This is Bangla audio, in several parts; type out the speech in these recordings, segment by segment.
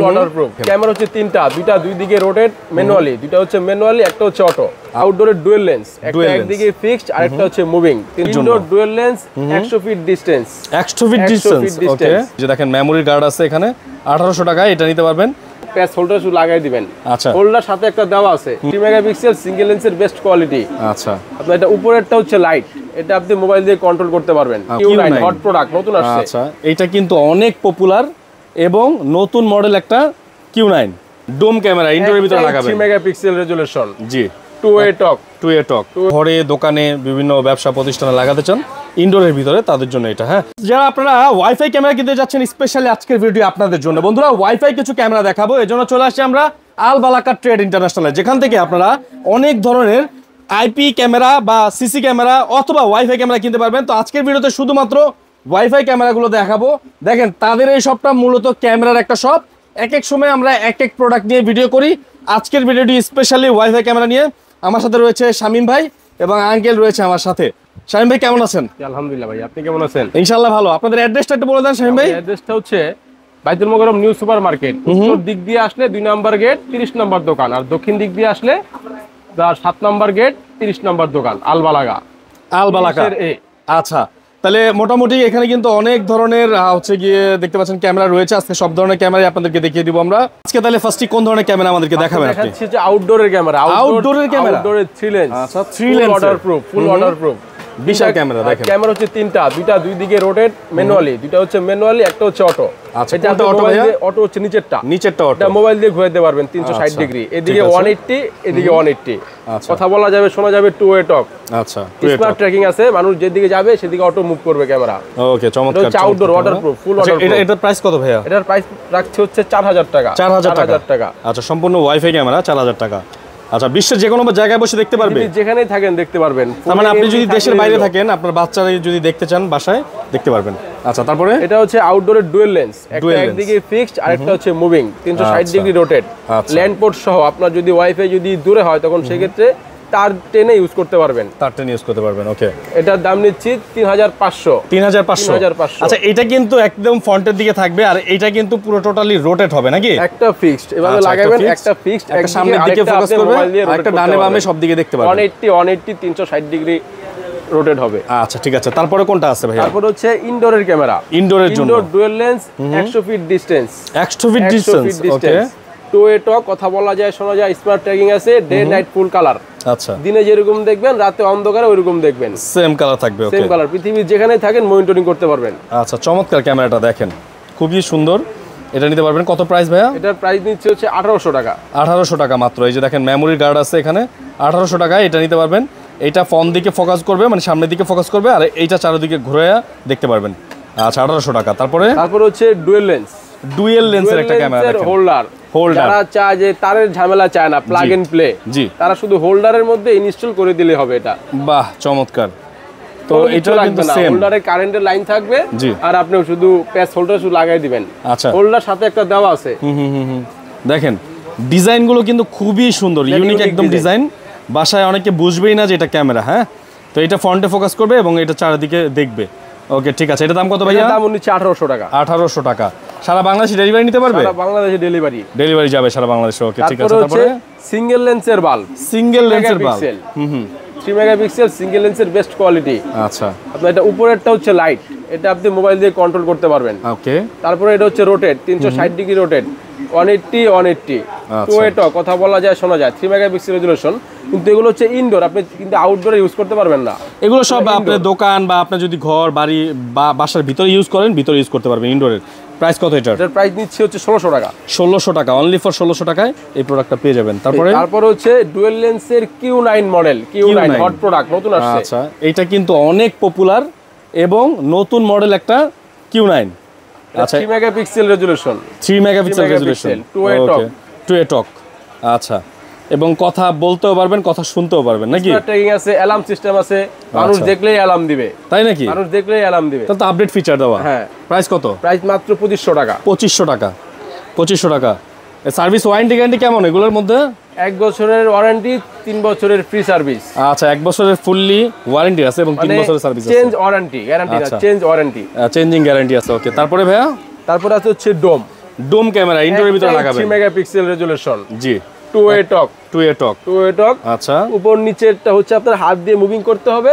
ওয়াটারপ্রুফ ক্যামেরা হচ্ছে তিনটা, দুইটা দুই দিকে রোটেট ম্যানুয়ালি, দুইটা হচ্ছে ম্যানুয়ালি, একটা হচ্ছে অটো। আউটডোরের ডুয়াল লেন্স, একটা একদিকে ফিক্সড আর একটা হচ্ছে moving. Indoor dual lens 100 feet distance, 100 feet distance. Okay, যে দেখেন মেমোরি গার্ড আছে এখানে 1800 টাকায় এটা নিতে পারবেন। প্যাচ হোল্ডার শুধু লাগাই দিবেন। আচ্ছা, হোল্ডার সাথে একটা দেওয়া আছে 3 মেগাপিক্সেল সিঙ্গেল লেন্সের বেস্ট কোয়ালিটি। আচ্ছা, আপনার এটা উপরেরটা হচ্ছে লাইট, এটা আপনি মোবাইল দিয়ে কন্ট্রোল করতে পারবেন। Q9 হট প্রোডাক্ট, নতুন আসছে। আচ্ছা, এটা কিন্তু অনেক পপুলার এবং নতুন মডেল একটা Q9 ডোম ক্যামেরা, ইনডোরের ভিতরে লাগাবেন। 3 মেগাপিক্সেল রেজোলিউশন, জি, 2-way টক। ঘরে দোকানে বিভিন্ন ব্যবসা প্রতিষ্ঠানে লাগাতে চান ইনডোরের ভিতরে, তাদের জন্য এটা। হ্যাঁ, যারা আপনারা ওয়াইফাই ক্যামেরা কিনতে যাচ্ছেন, স্পেশালি আজকের ভিডিও আপনাদের জন্য। বন্ধুরা, ওয়াইফাই কিছু ক্যামেরা দেখাবো, এজন্য চলে আসছি আমরা আল বালাকা ট্রেড ইন্টারন্যাশনালে, যেখান থেকে আপনারা অনেক ধরনের আইপি ক্যামেরা বা সিসি ক্যামেরা অথবা ওয়াইফাই ক্যামেরা কিনতে পারবেন। তো আজকের ভিডিওতে শুধুমাত্র ওয়াইফাই ক্যামেরাগুলো দেখাবো। দেখেন, তাদের এই শপটা মূলত ক্যামেরার একটা শপ। এক এক সময় আমরা এক এক প্রোডাক্ট নিয়ে ভিডিও করি। আজকের ভিডিওটি স্পেশালি ওয়াইফাই ক্যামেরা নিয়ে। আমার সাথে রয়েছে শামীম ভাই এবং আঙ্কেল রয়েছে আমার সাথে। শামীম ভাই কেমন আছেন? আলহামদুলিল্লাহ ভাই, আপনি কেমন আছেন? ইনশাআল্লাহ ভালো। আপনাদের অ্যাড্রেসটা একটু বলে দেন শামীম ভাই। অ্যাড্রেসটা হচ্ছে বাইতুল মোকাররম নিউ সুপার মার্কেট। উত্তর দিক দিয়ে আসলে 2 নম্বর গেট 30 নম্বর দোকান, আর দক্ষিণ দিক দিয়ে আসলে 7 নম্বর গেট 30 নম্বর দোকান, আলবালাগা। আচ্ছা, তাহলে মোটামুটি এখানে কিন্তু অনেক ধরনের হচ্ছে গিয়ে দেখতে পাচ্ছেন ক্যামেরা রয়েছে। আজকে সব ধরনের ক্যামেরাই আপনাদেরকে দেখিয়ে দিব আমরা আজকে। তাহলে ফার্স্টে কোন ধরনের ক্যামেরা আমাদেরকে দেখাবেন আপনি? দেখাচ্ছি যে আউটডোরের ক্যামেরা। আউটডোরের ক্যামেরা, আউটডোরের 3 লেন্স। আচ্ছা, 3 লেন্স ওয়াটারপ্রুফ, ফুল ওয়াটারপ্রুফ বিশাল ক্যামেরা। দেখেন, ক্যামেরা হচ্ছে তিনটা, দুইটা দুই দিকে রোটেট ম্যানুয়ালি, দুইটা হচ্ছে ম্যানুয়ালি, একটা হচ্ছে অটো। আচ্ছা, এটা অটো ভাইয়া? অটো হচ্ছে নিচেরটা অটো, এটা মোবাইল দিয়ে ঘুরাতে পারবেন 360 ডিগ্রি। এদিকে 180, এদিকে 180। আচ্ছা, কথা বলা যাবে, শোনা যাবে, 2-way টক। আচ্ছা, স্মার্ট ট্র্যাকিং আছে, মানুষ যেদিকে যাবে সেদিকে অটো মুভ করবে ক্যামেরা। ওকে, চমৎকার। এটা আউটডোর ওয়াটারপ্রুফ, ফুল ওয়াটারপ্রুফ। এটার প্রাইস কত ভাইয়া? এটার প্রাইস রাখছে হচ্ছে 4000 টাকা। 4000 টাকা। আচ্ছা, সম্পূর্ণ ওয়াইফাই ক্যামেরা 4000 টাকা। আচ্ছা, বিশ্বের যে কোনো জায়গায় বসে দেখতে পারবে, যেখানেই থাকেন দেখতে পারবেন। তার মানে আপনি যদি দেশের বাইরে থাকেন, আপনার বাচ্চারা যদি দেখতে চান বাসায় দেখতে পারবেন। আচ্ছা, তারপরে এটা হচ্ছে আউটডোরের ডুয়াল লেন্স, একটা একদিকে ফিক্সড আর একটা হচ্ছে moving, 360 degree rotate, land port সহ। আপনার যদি ওয়াইফাই যদি দূরে হয় তখন সেক্ষেত্রে তার টেনে ইউজ করতে পারবেন। ওকে, এটার দাম নিচ্ছি 3500। আচ্ছা, এটা কিন্তু একদম ফ্রন্টের দিকে থাকবে আর এটা কিন্তু পুরো টোটালি রোটেট হবে নাকি? একটা ফিক্সড, এভাবে লাগাবেন, একটা ফিক্সড, একটা সামনের দিকে ফোকাস করবে, একটা ডানে বামে সব দিকে দেখতে পারবেন। 180 360 ডিগ্রি রোটেট হবে। আচ্ছা, ঠিক আছে। তারপরে কোনটা আছে ভাই? তারপর হচ্ছে ইনডোরের ক্যামেরা, ইনডোরের জন্য indoor dual lens 100 feet distance, 100 feet distance. Okay, 2-way talk, কথা বলা যায়, শোনা যায়, স্মার্ট ট্র্যাকিং আছে, ডে নাইট ফুল কালার। আচ্ছা, দিনে যেরকম দেখবেন রাতে অন্ধকারে ওইরকম দেখবেন, সেম কালার থাকবে। ওকে, সেম কালার, পৃথিবীর যেখানেই থাকেন মনিটরিং করতে পারবেন। আচ্ছা, চমৎকার ক্যামেরাটা দেখেন, খুবই সুন্দর। এটা নিতে পারবেন। কত প্রাইস ভাইয়া? এটার প্রাইস নিচ্ছে হচ্ছে 1800 টাকা। 1800 টাকা মাত্র। এই যে দেখেন মেমোরি গার্ড আছে এখানে, 1800 টাকায় এটা নিতে পারবেন। এটা ফোন দিকে ফোকাস করবে, মানে সামনের দিকে ফোকাস করবে, আর এইটা চারিদিকে ঘুরে দেখতে পারবেন। আচ্ছা, 1800 টাকা। তারপরে হচ্ছে ডুয়াল লেন্সের একটা ক্যামেরা, হোল্ডার। যারা চায় যে তারের ঝামেলা চায় না, প্লাগ এন্ড প্লে, জি, তারা শুধু হোল্ডারের মধ্যে ইনস্টল করে দিলে হবে। এটা বাহ, চমৎকার। তো এটা কিন্তু সেম, হোল্ডারে কারেন্টের লাইন থাকবে, আর আপনি শুধু প্যাচ হোল্ডার শুধু লাগাই দিবেন। আচ্ছা, হোল্ডার সাথে একটা দেওয়া আছে। দেখেন, ডিজাইনগুলো কিন্তু খুবই সুন্দর, ইউনিক একদম ডিজাইন। বাসায় অনেকে বুঝবেই না যে এটা ক্যামেরা। হ্যাঁ, তো এটা ফ্রন্টে ফোকাস করবে এবং এটা চারিদিকে দেখবে। ওকে, ঠিক আছে। এটা দাম কত ভাইয়া? দাম হচ্ছে 1800 টাকা। 1800 টাকা। সারা বাংলাদেশে ডেলিভারি নিতে পারবে? সারা বাংলাদেশে ডেলিভারি যাবে সারা বাংলাদেশে। ওকে, ঠিক আছে। তারপরে সিঙ্গেল লেন্সের বাল্ব, 3 মেগাপিক্সেল সিঙ্গেল লেন্সের বেস্ট কোয়ালিটি। আচ্ছা, আপনার এটা উপরেরটা হচ্ছে লাইট, এটা আপনি মোবাইল দিয়ে কন্ট্রোল করতে পারবেন। ওকে, তারপরে এটা হচ্ছে rotate, 360 degree rotate, 180 2-way talk, কথা বলা যায়, শোনা যায়, 3 মেগাপিক্সেল রেজোলিউশন। কিন্তু এগুলো হচ্ছে ইনডোর, আপনি কিন্তু আউটডোরে ইউজ করতে পারবেন না। এগুলো সব আপনার দোকান বা আপনি যদি ঘর বাড়ি বা বাসার ভিতরে ইউজ করেন, ভিতরে ইউজ করতে পারবেন ইনডোরের। প্রাইস কত এটার? এটার প্রাইস নিচ্ছে হচ্ছে 1600 টাকা। 1600 টাকা, অনলি ফর 1600 টাকায় এই প্রোডাক্টটা পেয়ে যাবেন। তারপরে হচ্ছে ডুয়াল লেন্সের Q9 model, Q9 hot product, নতুন আসছে। আচ্ছা, এটা কিন্তু অনেক পপুলার এবং নতুন মডেল একটা Q9। আচ্ছা, 3 megapixel resolution, 3 megapixel resolution, 2-way টক। আচ্ছা, এবং কথা বলতেও পারবেন, কথা শুনতেও পারবেন নাকি? স্মার্ট ট্র্যাকিং আছে, অ্যালার্ম সিস্টেম আছে, মানুষ দেখলেই অ্যালার্ম দিবে। তাই নাকি? মানুষ দেখলেই অ্যালার্ম দিবে। তাহলে তো আপডেট ফিচার দেওয়া। হ্যাঁ। প্রাইস কত? প্রাইস মাত্র 2500 টাকা। 2500 টাকা। সার্ভিস ওয়ারেন্টি গ্যারান্টি কেমন এগুলোর মধ্যে? 1 বছরের ওয়ারেন্টি, 3 বছরের ফ্রি সার্ভিস। আচ্ছা, 1 বছরের ফুললি ওয়ারেন্টি আছে এবং 3 বছরের সার্ভিস আছে। চেঞ্জ ওয়ারেন্টি, গ্যারান্টি না, চেঞ্জ ওয়ারেন্টি, চেঞ্জিং গ্যারান্টি আছে। ওকে, তারপরে ভাইয়া? তারপরে আছে হচ্ছে ডোম। ডোম ক্যামেরা ইনডোরের ভিতরে লাগাবেন 3 মেগাপিক্সেল রেজোলিউশন জি 2-way টক 2-way টক আচ্ছা আচ্ছা উপর নিচেরটা হচ্ছে আপনার হাত দিয়ে মুভিং করতে হবে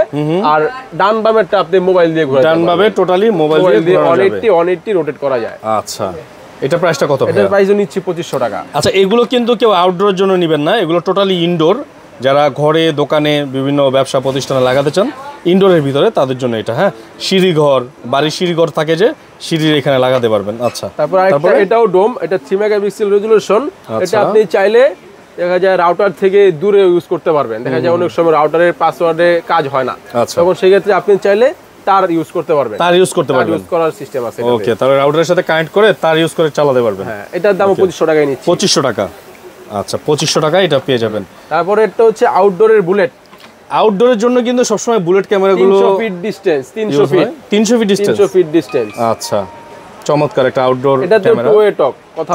আর ডান বামেরটা আপনি মোবাইল দিয়ে ঘোরাতে ডান বামে টোটালি মোবাইল দিয়ে ঘোরানো যাবে 180 রোটেট করা যায় আচ্ছা এটা প্রাইসটা কত এটার প্রাইসও নিচ্ছি 2500 টাকা আচ্ছা এগুলো কিন্তু কেউ আউটডোরের জন্য নেবেন না এগুলো টোটালি ইনডোর যারা ঘরে দোকানে বিভিন্ন ব্যবসা প্রতিষ্ঠানে লাগাতে চান ইনডোরের ভিতরে তাদের জন্য এটা হ্যাঁ সিঁড়িঘর বাড়ির সিঁড়িঘর থাকে যে সিঁড়ির এখানে লাগাতে পারবেন আচ্ছা তারপর আরেকটা এটাও ডোম এটা 3 মেগাপিক্সেল রেজোলিউশন এটা আপনি চাইলে দেখা যায় রাউটার থেকে দূরে ইউজ করতে পারবেন দেখা যায় অনেক সময় রাউটারের পাসওয়ার্ডে কাজ হয় না তখন সেই ক্ষেত্রে আপনি চাইলে তার ইউজ করতে পারবেন তার ইউজ করতে পারবেন ইউজ করার সিস্টেম আছে ওকে তাহলে রাউটারের সাথে কানেক্ট করে তার ইউজ করে চালাতে পারবেন হ্যাঁ এটার দাম 2500 টাকায় নিচ্ছি 2500 টাকা আচ্ছা 2500 টাকা এটা পেয়ে যাবেন তারপরে এটা হচ্ছে আউটডোরের বুলেট আউটডোরের জন্য কিন্তু সবসময় বুলেট ক্যামেরাগুলো 300 feet distance 300 feet 300 feet distance 300 feet distance আচ্ছা চমৎকার একটা আউটডোর এটা তো ক্যামেরা 2-way টক কথা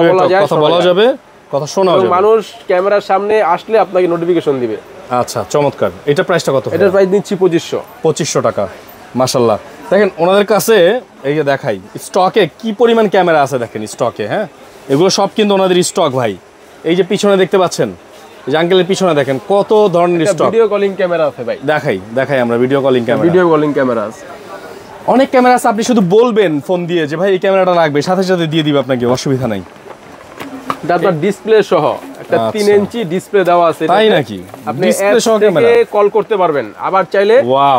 বলা যাবে কথা শোনা যাবে মানুষ ক্যামেরার সামনে আসলে আপনাকে নোটিফিকেশন দিবে আচ্ছা চমৎকার এটা প্রাইসটা কত এটার প্রাইস নিচ্ছি 2500 টাকা মাশাআল্লাহ দেখেন ওনাদের কাছে এই যে দেখাই স্টকে কি পরিমাণ ক্যামেরা আছে দেখেন স্টকে হ্যাঁ এগুলো সব কিন্তু ওনাদের স্টক ভাই এই যে পিছনে দেখতে পাচ্ছেন এই যে আঙ্কেলের পিছনে দেখেন কত ধরনের স্টক ভিডিও কলিং ক্যামেরা আছে ভাই দেখাই আমরা ভিডিও কলিং ক্যামেরা আছে অনেক ক্যামেরা আছে আপনি শুধু বলবেন ফোন দিয়ে যে ভাই এই ক্যামেরাটা লাগবে সাথে সাথে দিয়ে দিবে আপনাকে অসুবিধা নাই তারপর ডিসপ্লে সহ একটা 3 ইঞ্চি ডিসপ্লে দেওয়া আছে তাই নাকি আপনি ডিসপ্লে সহ ক্যামেরা কল করতে পারবেন আবার চাইলে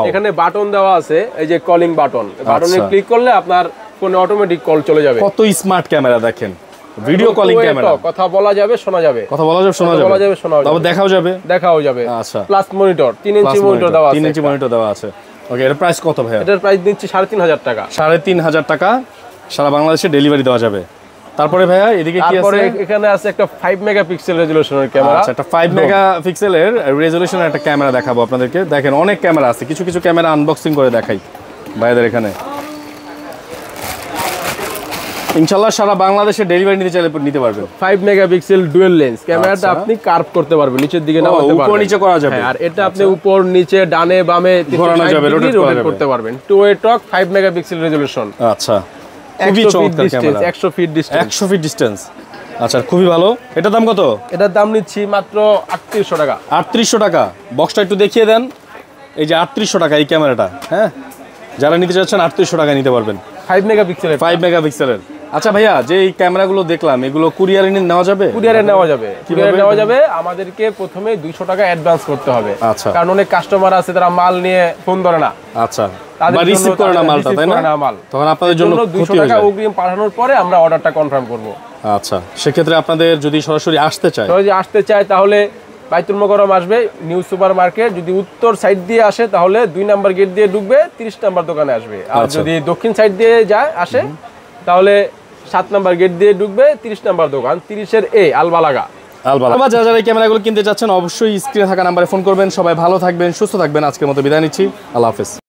এখানে বাটন দেওয়া আছে এই যে কলিং বাটনে ক্লিক করলে আপনার ফোনে অটোমেটিক কল চলে যাবে কত স্মার্ট ক্যামেরা দেখেন ভিডিও কলিং ক্যামেরা কথা বলা যাবে শোনা যাবে তারপর দেখাও যাবে আচ্ছা প্লাস মনিটর 3 ইঞ্চি মনিটর দেওয়া আছে 3 ইঞ্চি মনিটর দেওয়া আছে ওকে এর প্রাইস কত ভাই এটার প্রাইস দিচ্ছি 3500 টাকা 3500 টাকা সারা বাংলাদেশে ডেলিভারি দেওয়া যাবে তারপরে ভাইয়া এদিকে কি আছে এখানে আছে একটা 5 মেগাপিক্সেল রেজোলিউশনের ক্যামেরা আচ্ছা একটা 5 মেগাপিক্সেলের রেজোলিউশনের একটা ক্যামেরা দেখাবো আপনাদেরকে দেখেন অনেক ক্যামেরা আছে কিছু কিছু ক্যামেরা আনবক্সিং করে দেখাই ভাইদের এখানে ইনশাআল্লাহ সারা বাংলাদেশে ডেলিভারি নিতে চাইলে নিতে পারবেন 5 মেগাপিক্সেল ডুয়াল লেন্স ক্যামেরাটা আপনি কার্ভ করতে পারবেন নিচের দিকে নামাতে পারবেন উপর নিচে করা যাবে আর এটা আপনি উপর নিচে ডানে বামে ঘোরানো যাবে রোটেট করতে পারবেন 2-way টক 5 মেগাপিক্সেল রেজোলিউশন আচ্ছা খুবই চমৎকার camera 100 feet distance 100 feet distance আচ্ছা খুবই ভালো এটার দাম কত এটার দাম নিচ্ছি মাত্র 3800 টাকা 3800 টাকা বক্সটা একটু দেখিয়ে দেন এই যে 3800 টাকা এই ক্যামেরাটা হ্যাঁ যারা নিতে চাচ্ছেন 3800 টাকা নিতে পারবেন 5 মেগাপিক্সেলের আচ্ছা ভাইয়া যে এই ক্যামেরাগুলো দেখলাম এগুলো কুরিয়ারে নেওয়া যাবে কুরিয়ারে নেওয়া যাবে আমাদেরকে প্রথমে 200 টাকা অ্যাডভান্স করতে হবে আচ্ছা কারণ অনেক কাস্টমার আছে তারা মাল নিয়ে ফোন ধরে না আচ্ছা বা রিসিভ করে না মালটা তাই না তখন আপনাদের জন্য 200 টাকা অগ্রিম পাঠানোর পরে আমরা অর্ডারটা কনফার্ম করব আচ্ছা সেক্ষেত্রে আপনাদের যদি সরাসরি আসতে চায় তাহলে বাইতুল মোকাররম আসবে নিউ সুপার মার্কেট যদি উত্তর সাইড দিয়ে আসে তাহলে 2 নাম্বার গেট দিয়ে ঢুকবে 30 নাম্বার দোকানে আসবে আর যদি দক্ষিণ সাইড দিয়ে আসে তাহলে 7 নাম্বার গেট দিয়ে ঢুকবে 30 নাম্বার দোকান 30 এর এ আলবালাগা যারা এই ক্যামেরাগুলো কিনতে চাচ্ছেন অবশ্যই স্ক্রিনে থাকা নাম্বারে ফোন করবেন সবাই ভালো থাকবেন সুস্থ থাকবেন আজকের মতো বিদায় নিচ্ছি আল্লাহ হাফেজ